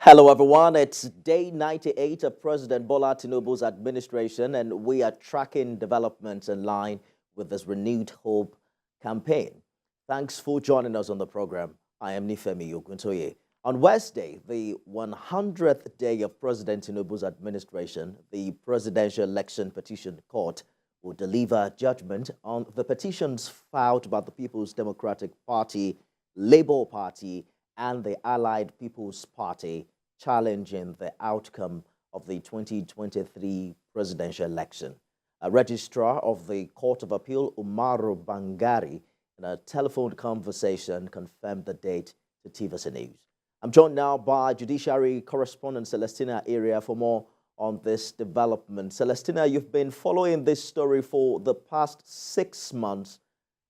Hello, everyone. It's day 98 of President Bola Tinubu's administration, and we are tracking developments in line with this renewed hope campaign. Thanks for joining us on the program. I am Nifemi Oguntoye. On Wednesday, the 100th day of President Tinubu's administration, the Presidential Election Petition Court will deliver judgment on the petitions filed by the People's Democratic Party, Labour Party, and the Allied People's Party challenging the outcome of the 2023 presidential election. A registrar of the Court of Appeal, Umaru Bangari, in a telephone conversation confirmed the date to TVC News. I'm joined now by Judiciary correspondent Celestina Area for more on this development. Celestina, you've been following this story for the past 6 months.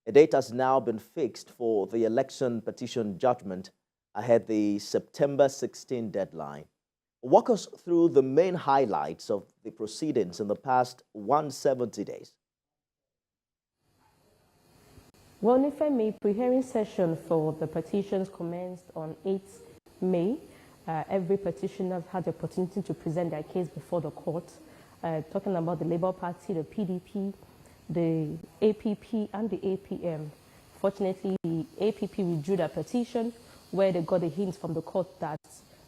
A date has now been fixed for the election petition judgment ahead the September 16 deadline. Walk us through the main highlights of the proceedings in the past 170 days. Well, Nifemi, pre-hearing session for the petitions commenced on 8th May. Every petitioner had the opportunity to present their case before the court, talking about the Labour Party, the PDP, the APP, and the APM. Fortunately, the APP withdrew their petition, where they got a hint from the court that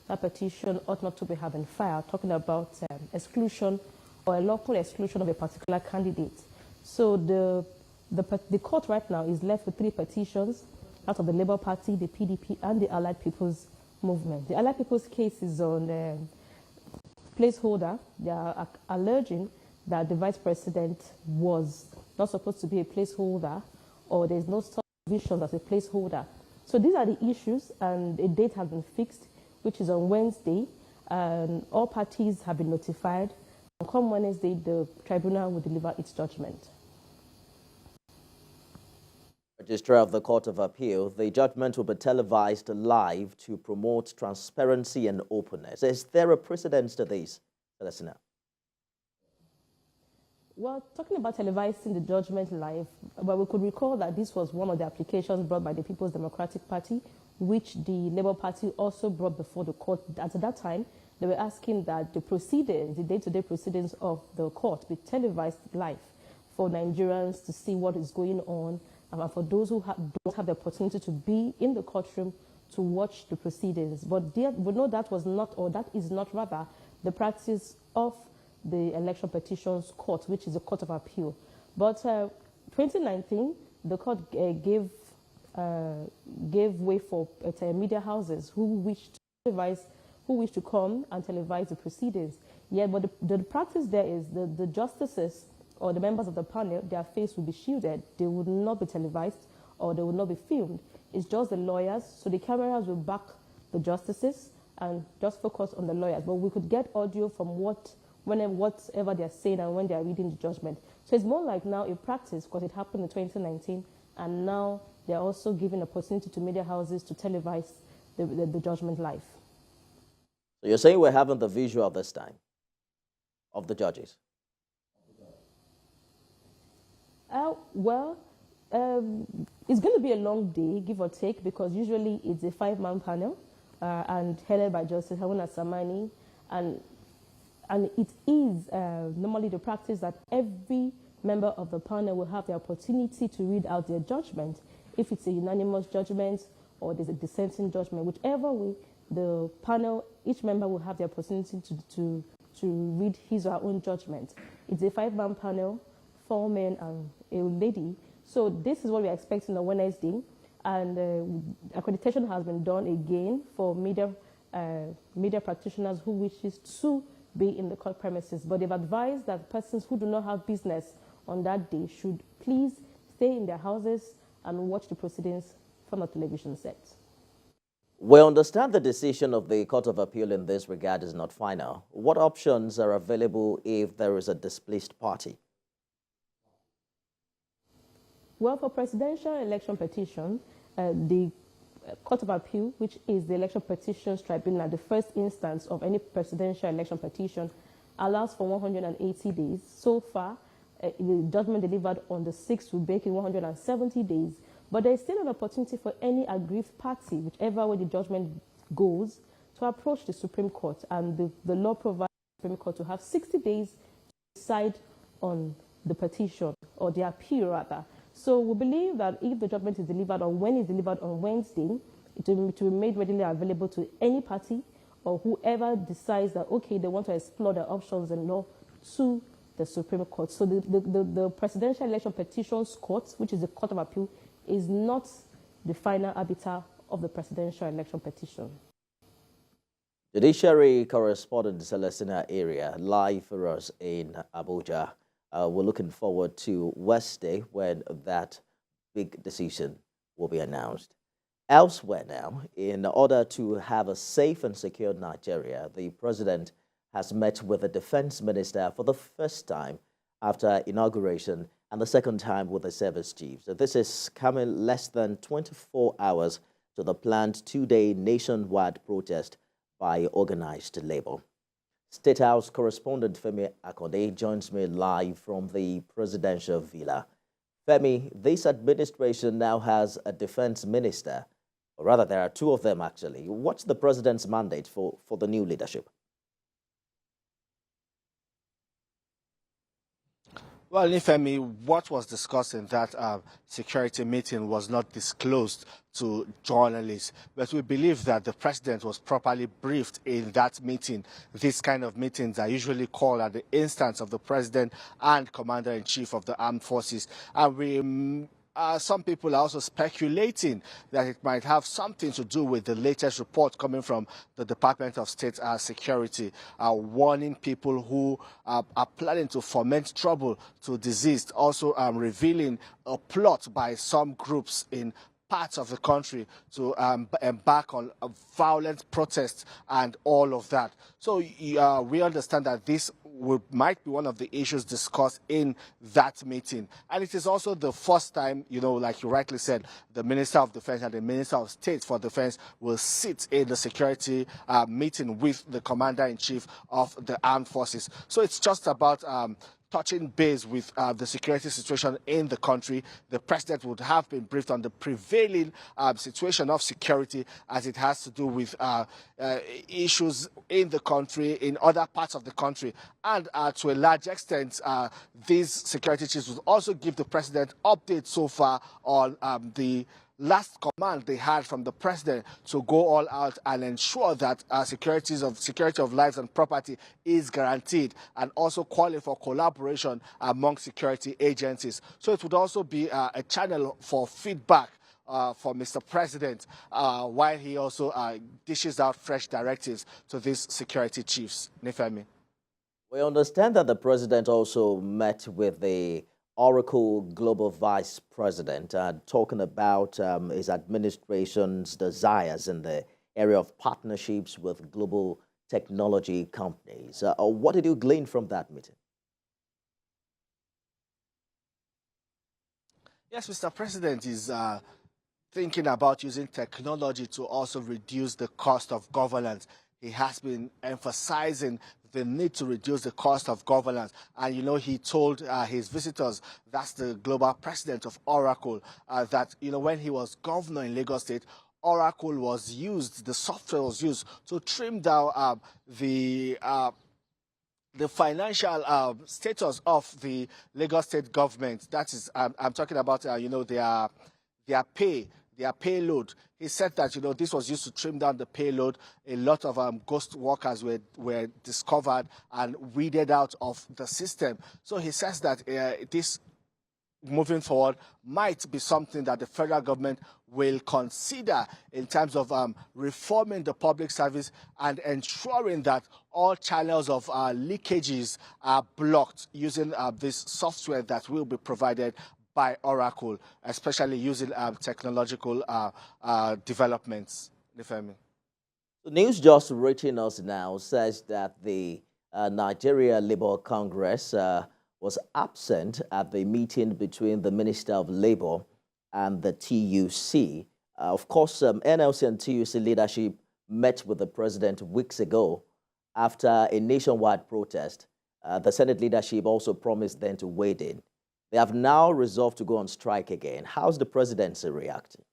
that petition ought not to be having filed, talking about exclusion or a lawful exclusion of a particular candidate. So the court right now is left with 3 petitions out of the Labour Party, the PDP, and the Allied People's Movement. The Allied People's case is on placeholder. They are alleging that the vice president was not supposed to be a placeholder, or there's no provision as a placeholder. So these are the issues, and a date has been fixed, which is on Wednesday, and all parties have been notified. On come Wednesday, the tribunal will deliver its judgment. Registrar of the Court of Appeal, the judgment will be televised live to promote transparency and openness. Is there a precedent to this, Celestina? Well, talking about televising the judgment live, well, we could recall that this was one of the applications brought by the People's Democratic Party, which the Labour Party also brought before the court. At that time, they were asking that the proceedings, the day-to-day proceedings of the court, be televised live for Nigerians to see what is going on, and for those who don't have the opportunity to be in the courtroom to watch the proceedings. But we know that was not, or that is not rather, the practice of the Election Petitions Court, which is a court of appeal. But 2019, the court gave way for media houses who wished to come and televise the proceedings. Yeah, but the practice there is the justices or the members of the panel, their face will be shielded. They would not be televised, or they would not be filmed. It's just the lawyers, so the cameras will back the justices and just focus on the lawyers. But we could get audio from whatever they're saying and when they're reading the judgment. So it's more like now a practice, because it happened in 2019, and now they're also giving opportunity to media houses to televise the judgment live. So you're saying we're having the visual this time of the judges? It's going to be a long day, give or take, because usually it's a 5-man panel and headed by Justice Haruna Samani, and it is normally the practice that every member of the panel will have the opportunity to read out their judgment. If it's a unanimous judgment or there's a dissenting judgment, whichever way, the panel, each member will have the opportunity to read his or her own judgment. It's a 5-man panel, 4 men and a lady. So this is what we're expecting on Wednesday. And accreditation has been done again for media practitioners who wishes to be in the court premises. But they've advised that persons who do not have business on that day should please stay in their houses and watch the proceedings from a television set. We understand the decision of the Court of Appeal in this regard is not final. What options are available if there is a displaced party? Well, for presidential election petition, the Court of Appeal, which is the Election Petitions Tribunal, the first instance of any presidential election petition, allows for 180 days. So far, the judgment delivered on the 6th will make it 170 days. But there is still an opportunity for any aggrieved party, whichever way the judgment goes, to approach the Supreme Court, and the law provides the Supreme Court to have 60 days to decide on the petition, or the appeal rather. So we believe that if the judgment is delivered on Wednesday, it will be made readily available to any party or whoever decides that, okay, they want to explore their options in law to the Supreme Court. So the Presidential Election Petitions Court, which is the Court of Appeal, is not the final arbiter of the presidential election petition. Judiciary correspondent Celestina Area, live for us in Abuja. We're looking forward to Wednesday when that big decision will be announced. Elsewhere now, in order to have a safe and secure Nigeria, the president has met with the defense minister for the first time after inauguration and the second time with the service chiefs. So this is coming less than 24 hours to the planned two-day nationwide protest by organized labor. State House correspondent Femi Akode joins me live from the presidential villa. Femi, this administration now has a defense minister, or rather there are two of them actually. What's the president's mandate for the new leadership? Well, Nifemi, what was discussed in that security meeting was not disclosed to journalists, but we believe that the president was properly briefed in that meeting. These kind of meetings are usually called at the instance of the president and commander-in-chief of the armed forces. And some people are also speculating that it might have something to do with the latest report coming from the Department of State Security, warning people who are planning to foment trouble to deceased, also revealing a plot by some groups in parts of the country to embark on a violent protest and all of that. So we understand that this might be one of the issues discussed in that meeting. And it is also the first time, like you rightly said, the Minister of Defense and the Minister of State for Defense will sit in the security meeting with the Commander-in-Chief of the Armed Forces. So it's just about touching base with the security situation in the country. The president would have been briefed on the prevailing situation of security as it has to do with issues in the country, in other parts of the country. And to a large extent, these security chiefs would also give the president updates so far on the last command they had from the president to go all out and ensure that security of lives and property is guaranteed, and also calling for collaboration among security agencies. So it would also be a channel for feedback for Mr. President while he also dishes out fresh directives to these security chiefs. Nifemi. We understand that the president also met with the Oracle Global Vice President, talking about his administration's desires in the area of partnerships with global technology companies. What did you glean from that meeting? Yes, Mr. President is thinking about using technology to also reduce the cost of governance. He has been emphasizing the need to reduce the cost of governance. And, he told his visitors, that's the global president of Oracle, that, when he was governor in Lagos State, Oracle was used, the software was used to trim down the financial status of the Lagos State government. That is, I'm talking about, their pay. Their payload. He said that, this was used to trim down the payload. A lot of ghost workers were discovered and weeded out of the system. So he says that this, moving forward, might be something that the federal government will consider in terms of reforming the public service and ensuring that all channels of leakages are blocked using this software that will be provided by Oracle, especially using technological developments. Nifemi. The news just reaching us now says that the Nigeria Labour Congress was absent at the meeting between the Minister of Labour and the TUC. Of course, NLC and TUC leadership met with the president weeks ago after a nationwide protest. The Senate leadership also promised then to wade in. They have now resolved to go on strike again. How's the presidency reacting?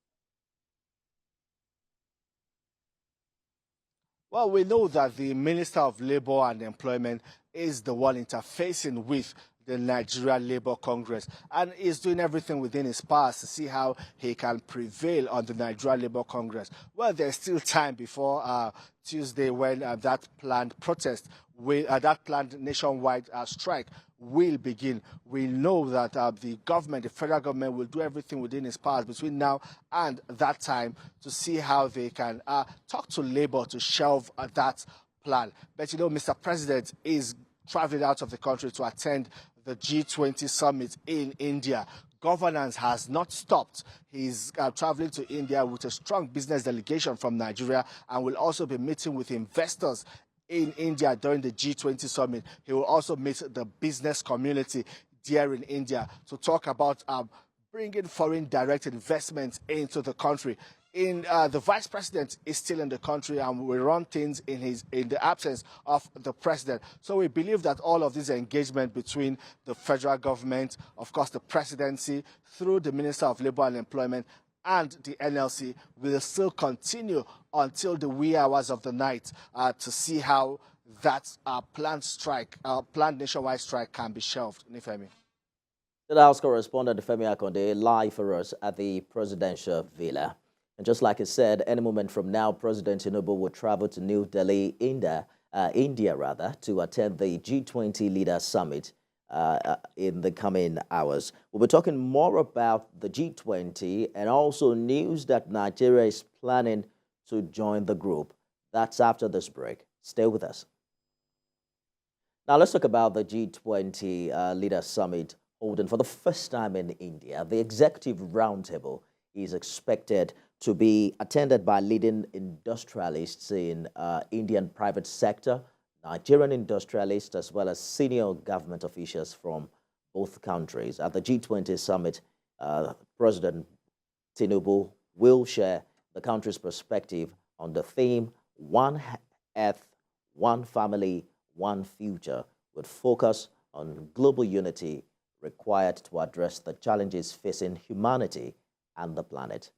Well, we know that the Minister of Labour and Employment is the one interfacing with the Nigeria Labour Congress and is doing everything within his powers to see how he can prevail on the Nigeria Labour Congress. Well, there's still time before Tuesday when that planned protest, that planned nationwide strike will begin. We know that the government, the federal government, will do everything within its powers between now and that time to see how they can talk to Labour to shelve that plan. But you know, Mr. President is traveling out of the country to attend the G-20 summit in India. Governance has not stopped. He's traveling to India with a strong business delegation from Nigeria and will also be meeting with investors in India during the G20 summit. He will also meet the business community there in India to talk about bringing foreign direct investments into the country. The vice president is still in the country and will run things in the absence of the president. So we believe that all of this engagement between the federal government, of course the presidency, through the Minister of Labour and Employment, and the NLC will still continue until the wee hours of the night to see how that planned nationwide strike can be shelved. Nifemi. The House correspondent Femi Akonde live for us at the presidential villa. And just like I said, any moment from now, President Tinubu will travel to New Delhi, India, to attend the G20 Leaders Summit in the coming hours. We'll be talking more about the G20 and also news that Nigeria is planning to join the group. That's after this break. Stay with us. Now, let's talk about the G20 Leaders Summit holding for the first time in India. The executive roundtable is expected to be attended by leading industrialists in Indian private sector, Nigerian industrialists, as well as senior government officials from both countries. At the G20 summit, President Tinubu will share the country's perspective on the theme, One Earth, One Family, One Future, with focus on global unity required to address the challenges facing humanity and the planet.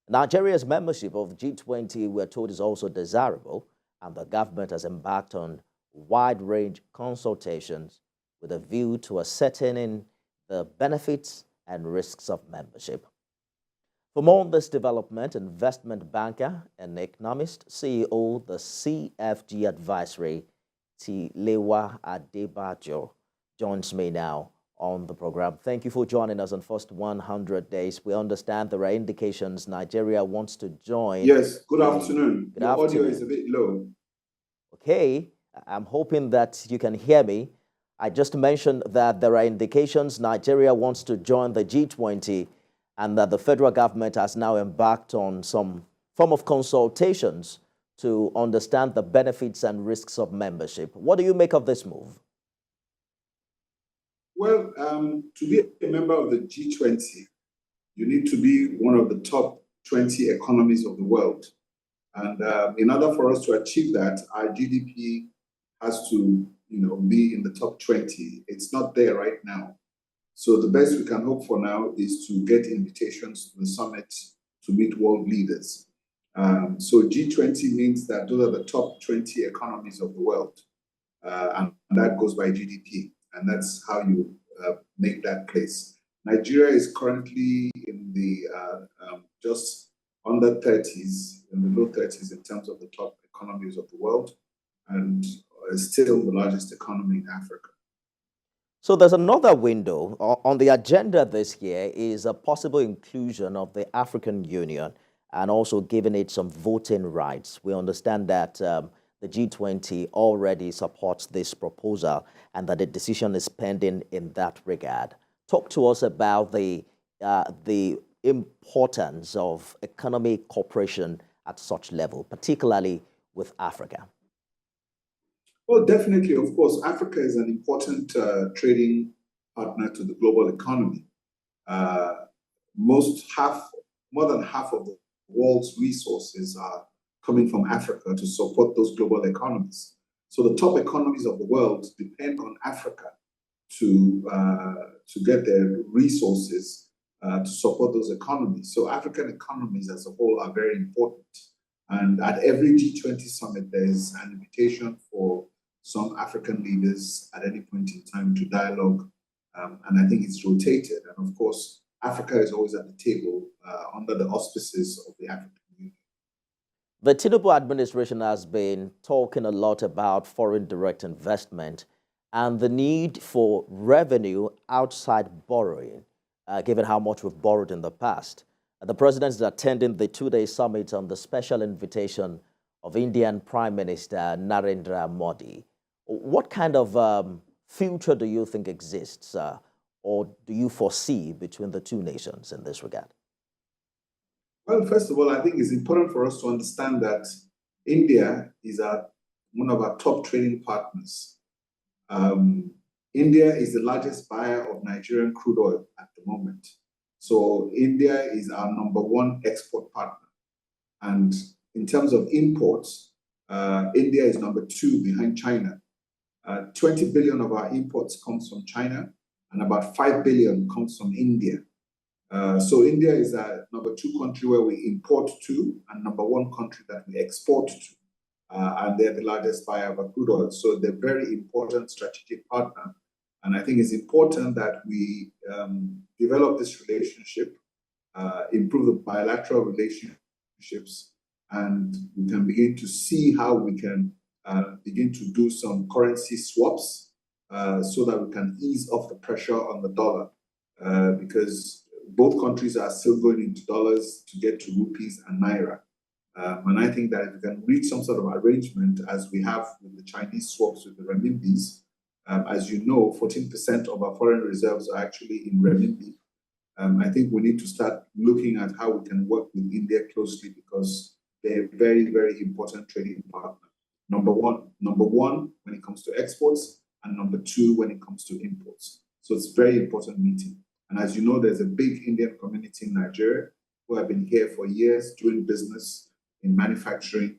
Nigeria's membership of G20, we're told, is also desirable, and the government has embarked on wide-range consultations with a view to ascertaining the benefits and risks of membership. For more on this development, investment banker and economist, CEO, the CFG Advisory, Tilewa Adebajo, joins me now on the program. Thank you for joining us on First 100 Days. We understand there are indications Nigeria wants to join. Yes, good afternoon. Good Your afternoon. audio is a bit low. Okay, I'm hoping that you can hear me. I just mentioned that there are indications Nigeria wants to join the G20 and that the federal government has now embarked on some form of consultations to understand the benefits and risks of membership. What do you make of this move? Well, to be a member of the G20, you need to be one of the top 20 economies of the world. And in order for us to achieve that, our GDP has to, be in the top 20. It's not there right now. So the best we can hope for now is to get invitations to the summit to meet world leaders. So G20 means that those are the top 20 economies of the world. And that goes by GDP. And that's how you make that place. Nigeria is currently in the just under 30s, in the low 30s in terms of the top economies of the world, and is still the largest economy in Africa. So there's another window. On the agenda this year is a possible inclusion of the African Union and also giving it some voting rights. We understand that the G20 already supports this proposal and that a decision is pending in that regard. Talk to us about the importance of economic cooperation at such level, particularly with Africa. Well, definitely, of course, Africa is an important trading partner to the global economy. More than half of the world's resources are coming from Africa to support those global economies. So the top economies of the world depend on Africa to get their resources to support those economies. So African economies as a whole are very important. And at every G20 summit, there's an invitation for some African leaders at any point in time to dialogue. And I think it's rotated. And of course, Africa is always at the table under the auspices of the African Union. The Tinubu administration has been talking a lot about foreign direct investment and the need for revenue outside borrowing, given how much we've borrowed in the past. The president is attending the two-day summit on the special invitation of Indian Prime Minister Narendra Modi. What kind of future do you think exists, or do you foresee between the two nations in this regard? Well, first of all, I think it's important for us to understand that India is one of our top trading partners. India is the largest buyer of Nigerian crude oil at the moment. So India is our number one export partner. And in terms of imports, India is number two behind China. 20 billion of our imports comes from China, and about 5 billion comes from India. So India is our number two country where we import to, and number one country that we export to. And they're the largest buyer of crude oil. So they're a very important strategic partner. And I think it's important that we develop this relationship, improve the bilateral relationships, and we can begin to see how we can begin to do some currency swaps so that we can ease off the pressure on the dollar. Because both countries are still going into dollars to get to rupees and naira. And I think that if we can reach some sort of arrangement, as we have with the Chinese swaps with the renminbis, as you know, 14% of our foreign reserves are actually in renminbi. I think we need to start looking at how we can work with India closely, because they're a very, very important trading partner. Number one when it comes to exports, and number two when it comes to imports. So it's a very important meeting. And as you know, there's a big Indian community in Nigeria who have been here for years doing business in manufacturing.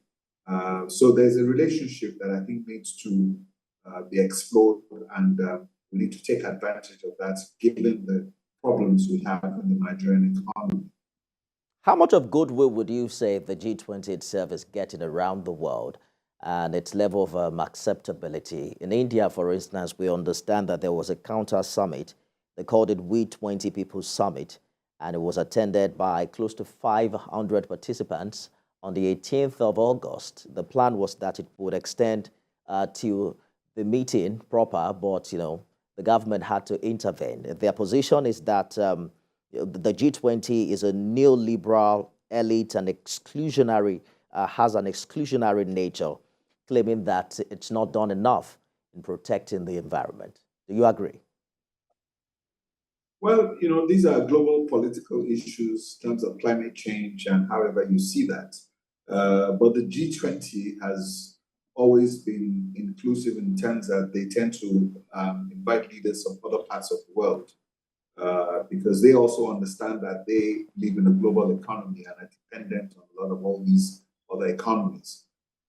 So there's a relationship that I think needs to be explored, and we need to take advantage of that given the problems we have in the Nigerian economy. How much of goodwill would you say the G20 itself is getting around the world and its level of acceptability? In India, for instance, we understand that there was a counter summit. They called it We20 People's Summit, and it was attended by close to 500 participants on the 18th of August. The plan was that it would extend to the meeting proper, but, the government had to intervene. Their position is that the G20 is a neoliberal elite and exclusionary, has an exclusionary nature, claiming that it's not done enough in protecting the environment. Do you agree? Well, these are global political issues in terms of climate change and however you see that. But the G20 has always been inclusive in terms that they tend to invite leaders from other parts of the world because they also understand that they live in a global economy and are dependent on a lot of all these other economies.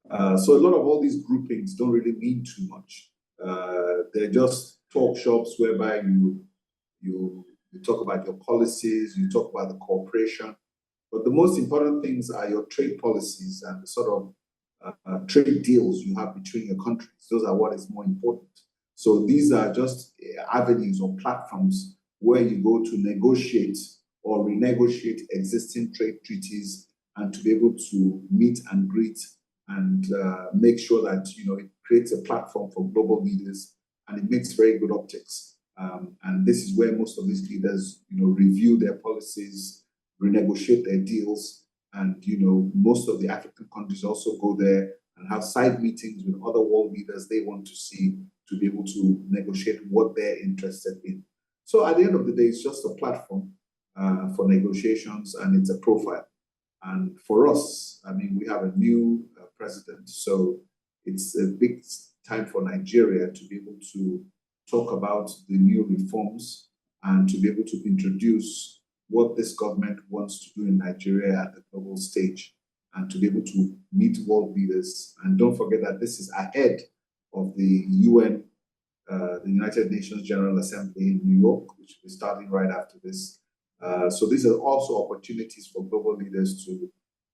So a lot of all these groupings don't really mean too much. They're just talk shops whereby you talk about your policies, you talk about the cooperation, but the most important things are your trade policies and the sort of trade deals you have between your countries. Those are what is more important. So these are just avenues or platforms where you go to negotiate or renegotiate existing trade treaties and to be able to meet and greet and make sure that it creates a platform for global leaders, and it makes very good optics. And this is where most of these leaders, review their policies, renegotiate their deals, and most of the African countries also go there and have side meetings with other world leaders they want to see to be able to negotiate what they're interested in. So at the end of the day, it's just a platform for negotiations, and it's a profile. And for us, we have a new president, so it's a big time for Nigeria to be able to talk about the new reforms and to be able to introduce what this government wants to do in Nigeria at the global stage, and to be able to meet world leaders. And don't forget that this is ahead of the UN, the United Nations General Assembly in New York, which will be starting right after this. So these are also opportunities for global leaders to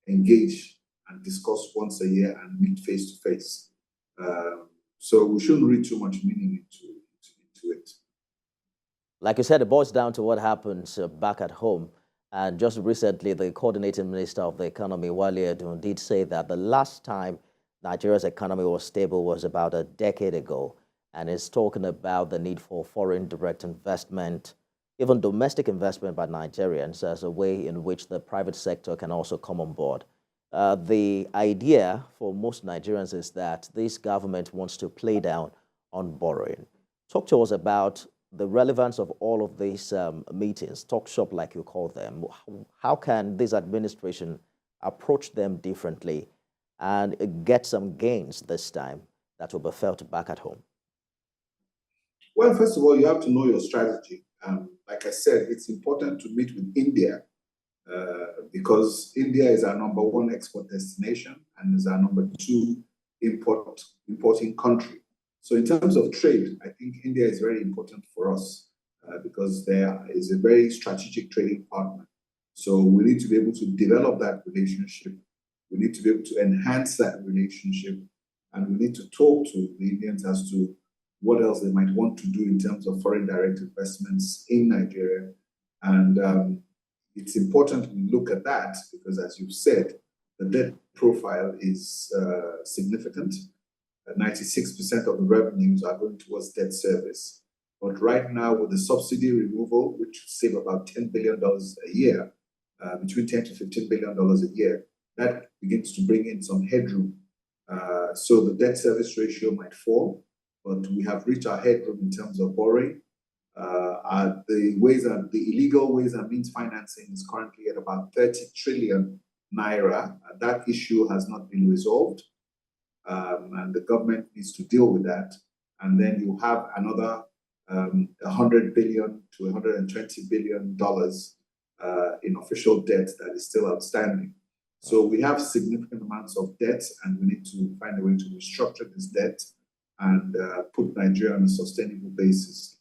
engage and discuss once a year and meet face to face. So we shouldn't read too much meaning into it. Like you said, it boils down to what happens back at home. And just recently, the coordinating minister of the economy, Wale Edun, did say that the last time Nigeria's economy was stable was about a decade ago. And is talking about the need for foreign direct investment, even domestic investment by Nigerians as a way in which the private sector can also come on board. The idea for most Nigerians is that this government wants to play down on borrowing. Talk to us about the relevance of all of these meetings, talk shop like you call them. How can this administration approach them differently and get some gains this time that will be felt back at home? Well, first of all, you have to know your strategy. Like I said, it's important to meet with India because India is our #1 export destination and is our #2 importing country. So in terms of trade, I think India is very important for us because there is a very strategic trading partner. So we need to be able to develop that relationship. We need to be able to enhance that relationship. And we need to talk to the Indians as to what else they might want to do in terms of foreign direct investments in Nigeria. And it's important we look at that because, as you've said, the debt profile is significant. 96% of the revenues are going towards debt service. But right now, with the subsidy removal, which will save about $10 billion a year, between $10 to $15 billion a year, that begins to bring in some headroom. So the debt service ratio might fall, but we have reached our headroom in terms of borrowing. The illegal ways and means financing is currently at about 30 trillion naira. That issue has not been resolved. And the government needs to deal with that. And then you have another $100 billion to $120 billion in official debt that is still outstanding. So we have significant amounts of debt, and we need to find a way to restructure this debt and put Nigeria on a sustainable basis.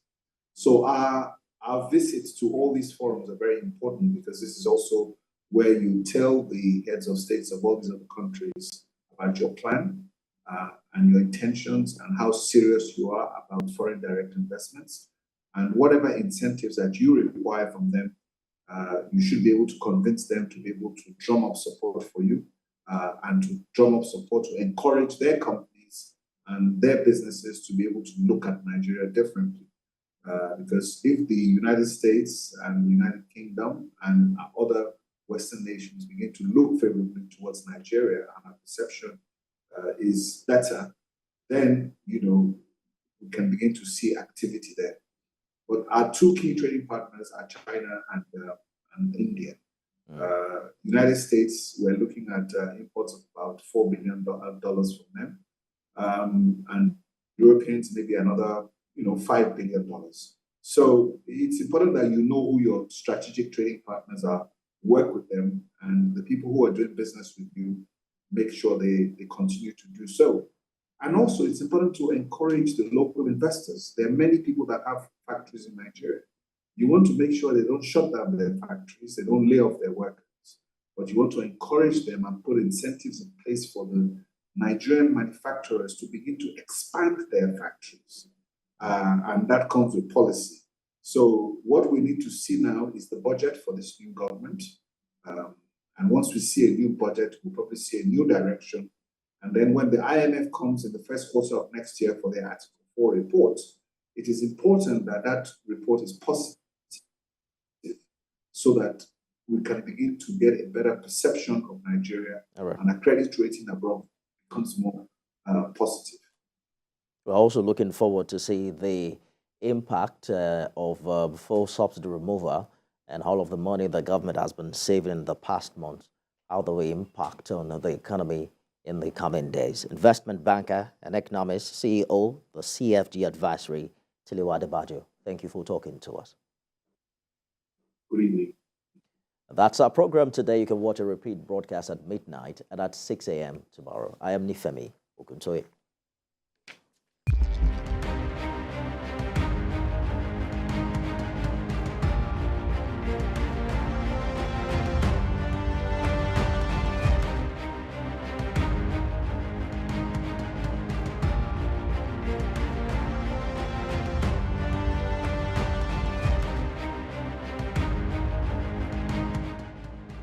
So our visits to all these forums are very important because this is also where you tell the heads of states of all these other countries about your plan and your intentions and how serious you are about foreign direct investments. And whatever incentives that you require from them, you should be able to convince them to be able to drum up support for you and to drum up support to encourage their companies and their businesses to be able to look at Nigeria differently. Because if the United States and the United Kingdom and other Western nations begin to look favorably towards Nigeria and our perception is better, then, we can begin to see activity there. But our two key trading partners are China and India. United States, we're looking at imports of about $4 billion from them. And Europeans, maybe another, $5 billion. So it's important that you know who your strategic trading partners are, work with them, and the people who are doing business with you, make sure they continue to do so. And also, it's important to encourage the local investors. There are many people that have factories in Nigeria. You want to make sure they don't shut down their factories, they don't lay off their workers, but you want to encourage them and put incentives in place for the Nigerian manufacturers to begin to expand their factories. And that comes with policy. So what we need to see now is the budget for this new government. And once we see a new budget, we'll probably see a new direction. And then when the IMF comes in the first quarter of next year for their Article 4 report, it is important that that report is positive so that we can begin to get a better perception of Nigeria and a credit rating abroad becomes more positive. We're also looking forward to see the impact of full subsidy removal and all of the money the government has been saving in the past months, how they will impact on the economy in the coming days. Investment banker and economist, CEO, the CFG Advisory, Tiliwa Adebajo. Thank you for talking to us. Good evening. That's our program today. You can watch a repeat broadcast at midnight and at 6 a.m. tomorrow. I am Nifemi Okuntoye.